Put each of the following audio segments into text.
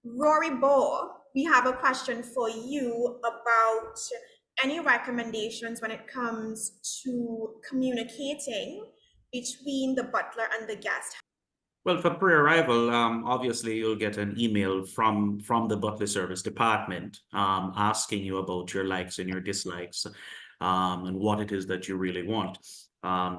Rory Baugh, we have a question for you about any recommendations when it comes to communicating between the butler and the guest. Well, for pre-arrival, obviously you'll get an email from the Butler service department asking you about your likes and your dislikes, and what it is that you really want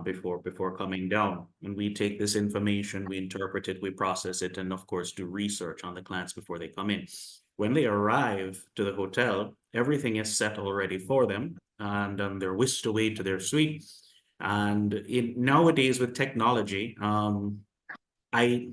before coming down. And we take this information, we interpret it, we process it, and of course do research on the clients before they come in. When they arrive to the hotel, everything is set already for them, and they're whisked away to their suite. And nowadays with technology, I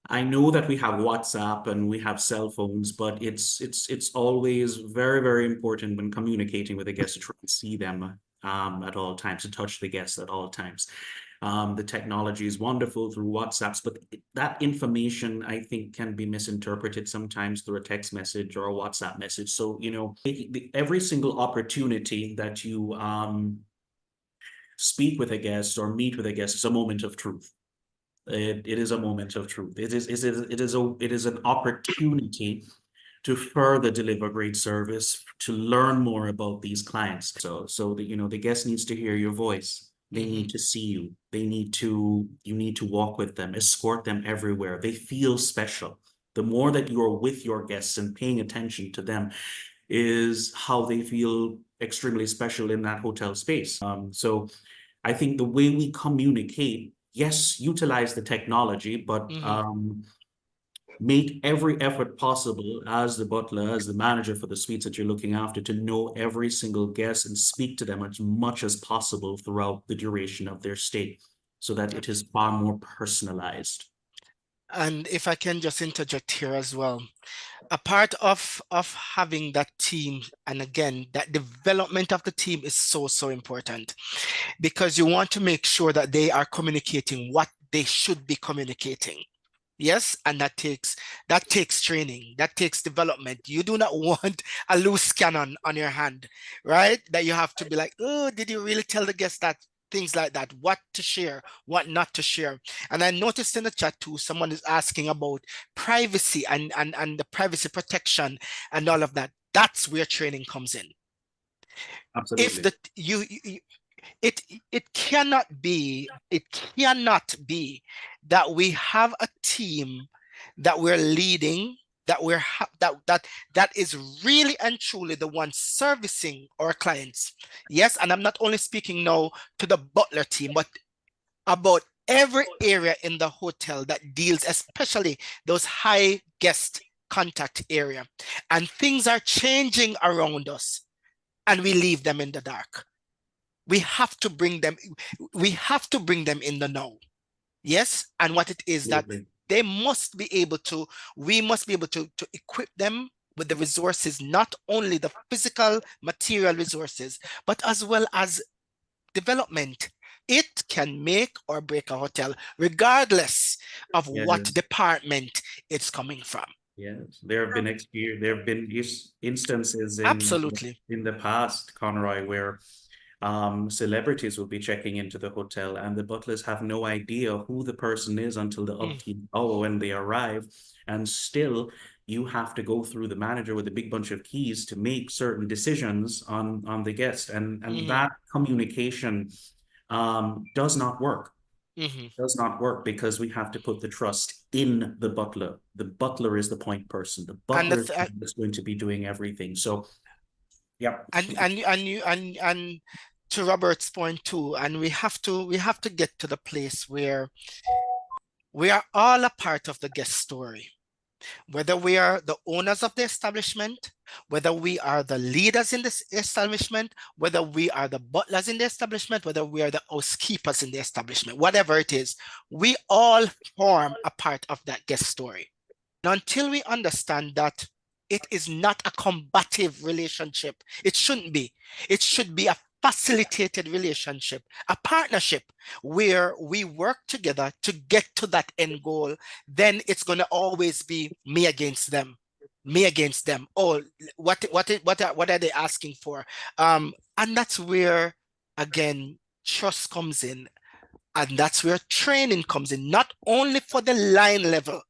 I know that we have WhatsApp and we have cell phones, but it's always very important when communicating with a guest to try and see them at all times, to touch the guests at all times. The technology is wonderful through WhatsApps, but that information I think can be misinterpreted sometimes through a text message or a WhatsApp message. So, every single opportunity that you speak with a guest or meet with a guest is a moment of truth. It is a moment of truth. It is an opportunity to further deliver great service, to learn more about these clients. So that the guest needs to hear your voice. They need to see you. You need to walk with them, escort them everywhere. They feel special. The more that you're with your guests and paying attention to them is how they feel extremely special in that hotel space. So I think the way we communicate, yes, utilize the technology, but make every effort possible as the butler, as the manager for the suites that you're looking after, to know every single guest and speak to them as much as possible throughout the duration of their stay, so that it is far more personalized. And if I can just interject here as well, a part of having that team, and again, that development of the team is so important, because you want to make sure that they are communicating what they should be communicating. Yes, and that takes training, that takes development. You do not want a loose cannon on your hand, right? That you have to be like, oh, did you really tell the guest that? Things like that, what to share, what not to share. And I noticed in the chat too, someone is asking about privacy and the privacy protection and all of that. That's where training comes in. If Absolutely. the it cannot be that we have a team that we're leading, that is really and truly the one servicing our clients. Yes, and I'm not only speaking now to the butler team, but about every area in the hotel that deals, especially those high guest contact area, and things are changing around us and we leave them in the dark. We have to bring them in the know. Yes, and what it is that they must be able to, we must be able to equip them with the resources, not only the physical material resources, but as well as development. It can make or break a hotel, regardless of what department it's coming from. Yes, there have been instances Absolutely. in the past, Conroy, where celebrities will be checking into the hotel and the butlers have no idea who the person is until the upkeep hour when they arrive. And still, you have to go through the manager with a big bunch of keys to make certain decisions on the guest. And that communication does not work. Does not work because we have to put the trust in the butler. The butler is the point person. The butler is going to be doing everything. So, yeah. And to Robert's point too, and we have to get to the place where we are all a part of the guest story. Whether we are the owners of the establishment, whether we are the leaders in this establishment, whether we are the butlers in the establishment, whether we are the housekeepers in the establishment, whatever it is, we all form a part of that guest story. Now, until we understand that it is not a combative relationship, it shouldn't be. It should be a facilitated relationship, a partnership where we work together to get to that end goal. Then it's going to always be me against them. Oh, what are they asking for? And that's where, again, trust comes in, and that's where training comes in, not only for the line level,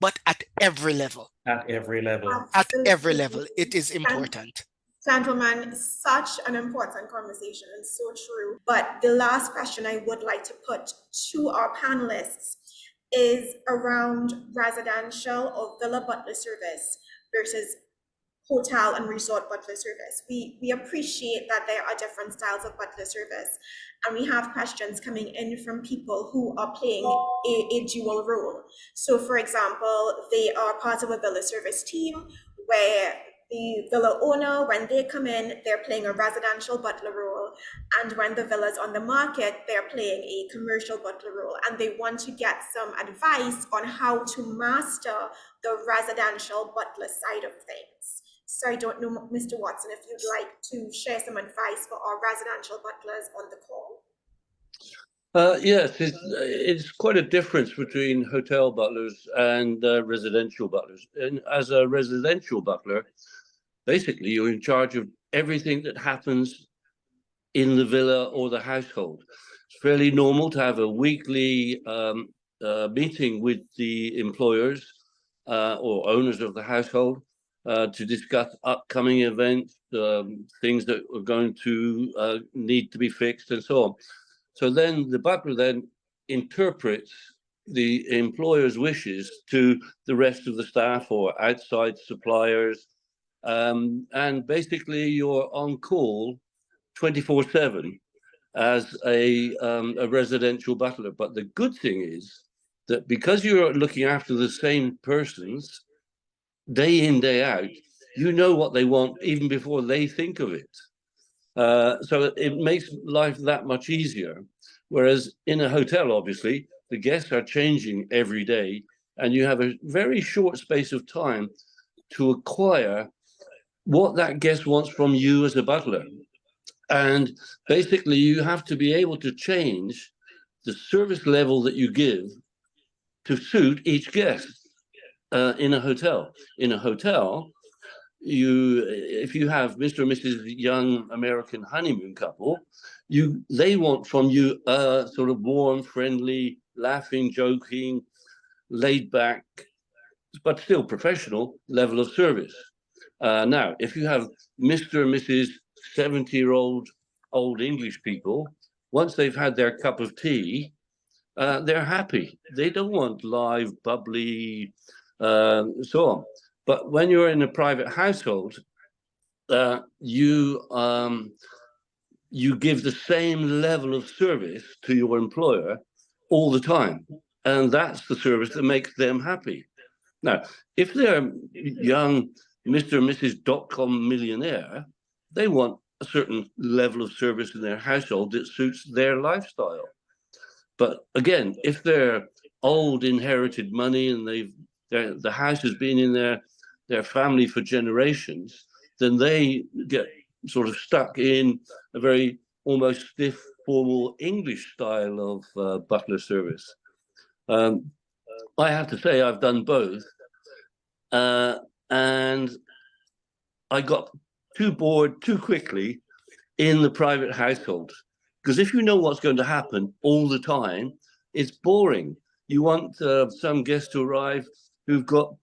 but at every level. At every level. At every Absolutely. level, it is important. Gentlemen, such an important conversation and so true. But the last question I would like to put to our panelists is around residential or villa butler service versus hotel and resort butler service. We appreciate that there are different styles of butler service, and we have questions coming in from people who are playing a dual role. So for example, they are part of a villa service team where the villa owner, when they come in, they're playing a residential butler role, and when the villa's on the market, they're playing a commercial butler role, and they want to get some advice on how to master the residential butler side of things. So I don't know, Mr. Watson, if you'd like to share some advice for our residential butlers on the call. Yes, it's quite a difference between hotel butlers and residential butlers. And as a residential butler, basically you're in charge of everything that happens in the villa or the household. It's fairly normal to have a weekly meeting with the employers or owners of the household to discuss upcoming events, things that are going to need to be fixed and so on. So then the butler then interprets the employer's wishes to the rest of the staff or outside suppliers. And basically you're on call 24/7 as a residential butler. But the good thing is that because you're looking after the same persons day in, day out, you know what they want even before they think of it. So it makes life that much easier. Whereas in a hotel, obviously, the guests are changing every day, and you have a very short space of time to acquire what that guest wants from you as a butler. And basically, you have to be able to change the service level that you give to suit each guest in a hotel. In a hotel, if you have Mr. and Mrs. Young American honeymoon couple, they want from you a sort of warm, friendly, laughing, joking, laid back, but still professional level of service. Now, if you have Mr. and Mrs. 70-year-old old English people, once they've had their cup of tea, they're happy. They don't want live, bubbly, so on. But when you're in a private household, you give the same level of service to your employer all the time. And that's the service that makes them happy. Now, if they're young Mr. and Mrs. .com millionaire, they want a certain level of service in their household that suits their lifestyle. But again, if they're old inherited money and the house has been in their family for generations, then they get sort of stuck in a very almost stiff, formal English style of butler service. I have to say I've done both, and I got too bored too quickly in the private household, because if you know what's going to happen all the time, it's boring. You want some guests to arrive who've got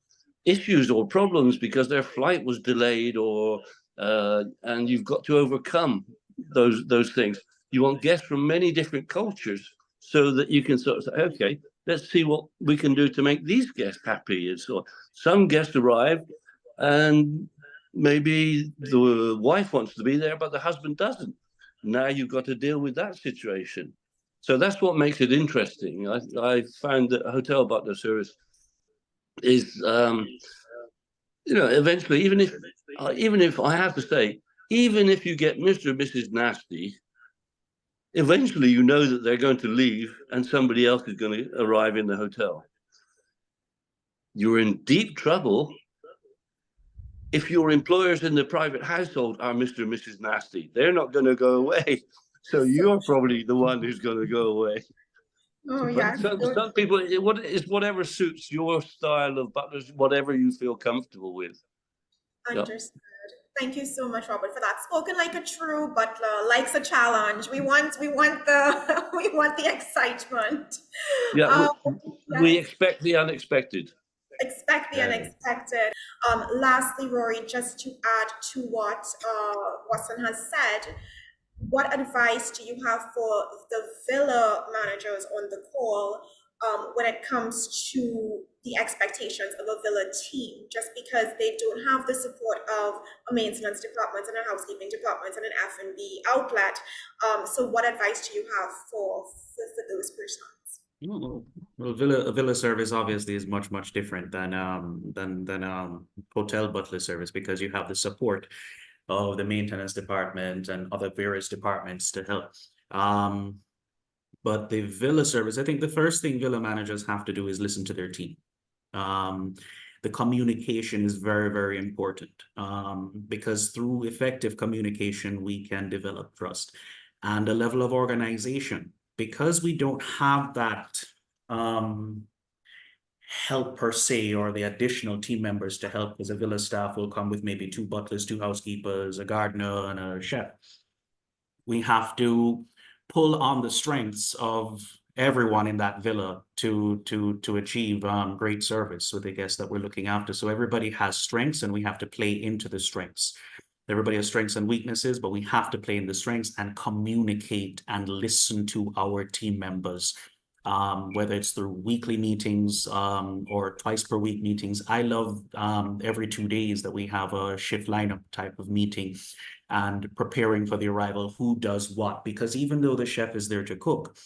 issues or problems because their flight was delayed, or and you've got to overcome those things. You want guests from many different cultures so that you can sort of say, okay, let's see what we can do to make these guests happy. And so some guests arrive and maybe the wife wants to be there, but the husband doesn't. Now you've got to deal with that situation. So that's what makes it interesting. I found that a hotel butler service is, eventually, even if I have to say, even if you get Mr. and Mrs. Nasty, eventually you know that they're going to leave and somebody else is going to arrive in the hotel. You're in deep trouble if your employers in the private household are Mr. and Mrs. Nasty. They're not going to go away. So you're probably the one who's going to go away. Oh, yes. Some people, it's whatever suits your style of butlers, whatever you feel comfortable with. Understood. Yep. Thank you so much, Robert, for that. Spoken like a true butler, likes a challenge. We want the excitement. Yeah, we expect the unexpected. expect the Yeah. unexpected. Lastly, Rory, just to add to what Watson has said, what advice do you have for the villa managers on the call when it comes to the expectations of a villa team? Just because they don't have the support of a maintenance department and a housekeeping department and an F&B outlet. So what advice do you have for those persons? Oh, well, villa service obviously is much different than hotel butler service, because you have the support of the maintenance department and other various departments to help. But the villa service, I think the first thing villa managers have to do is listen to their team. The communication is very important, because through effective communication, we can develop trust and a level of organization. Because we don't have that help per se, or the additional team members to help, because a villa staff will come with maybe 2 butlers, 2 housekeepers, a gardener, and a chef. We have to pull on the strengths of everyone in that villa to achieve great service with the guests that we're looking after. So everybody has strengths, and we have to play into the strengths. Everybody has strengths and weaknesses, but we have to play in the strengths and communicate and listen to our team members, whether it's through weekly meetings or twice per week meetings. I love every 2 days that we have a shift lineup type of meeting and preparing for the arrival, who does what, because even though the chef is there to cook,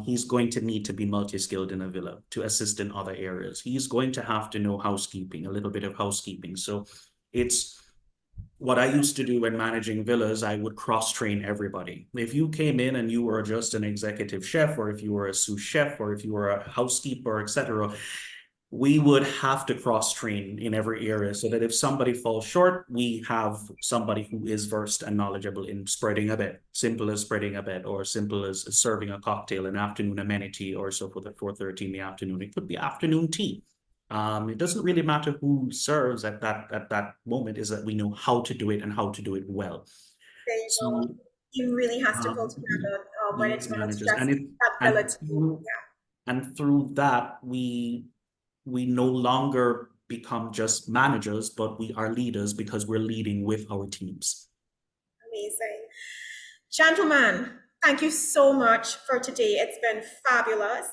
he's going to need to be multi-skilled in a villa to assist in other areas. He's going to have to know housekeeping, a little bit of housekeeping. So it's what I used to do when managing villas. I would cross-train everybody. If you came in and you were just an executive chef, or if you were a sous chef, or if you were a housekeeper, etc., we would have to cross-train in every area, so that if somebody falls short, we have somebody who is versed and knowledgeable in spreading a bed, simple as spreading a bed, or simple as serving a cocktail, an afternoon amenity, or so forth at 4:30 in the afternoon. It could be afternoon tea. It doesn't really matter who serves at that moment, is that we know how to do it and how to do it well. There you go. So You really has to pull together when it's managers, just and that ability. and through that, we no longer become just managers, but we are leaders, because we're leading with our teams. Amazing. Gentlemen, thank you so much for today. It's been fabulous.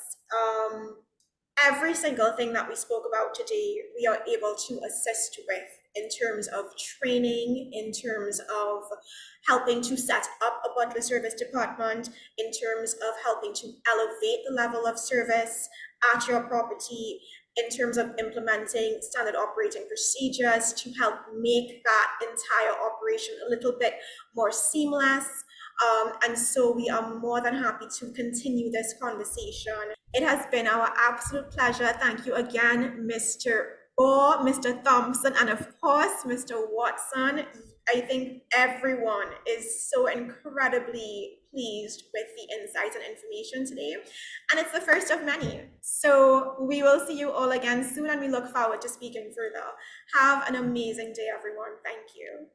Every single thing that we spoke about today, we are able to assist with in terms of training, in terms of helping to set up a butler service department, in terms of helping to elevate the level of service at your property, in terms of implementing standard operating procedures to help make that entire operation a little bit more seamless. And so we are more than happy to continue this conversation. It has been our absolute pleasure. Thank you again, Mr. Baugh, Mr. Thompson, and of course, Mr. Watson. I think everyone is so incredibly pleased with the insights and information today. And it's the first of many. So we will see you all again soon, and we look forward to speaking further. Have an amazing day, everyone. Thank you.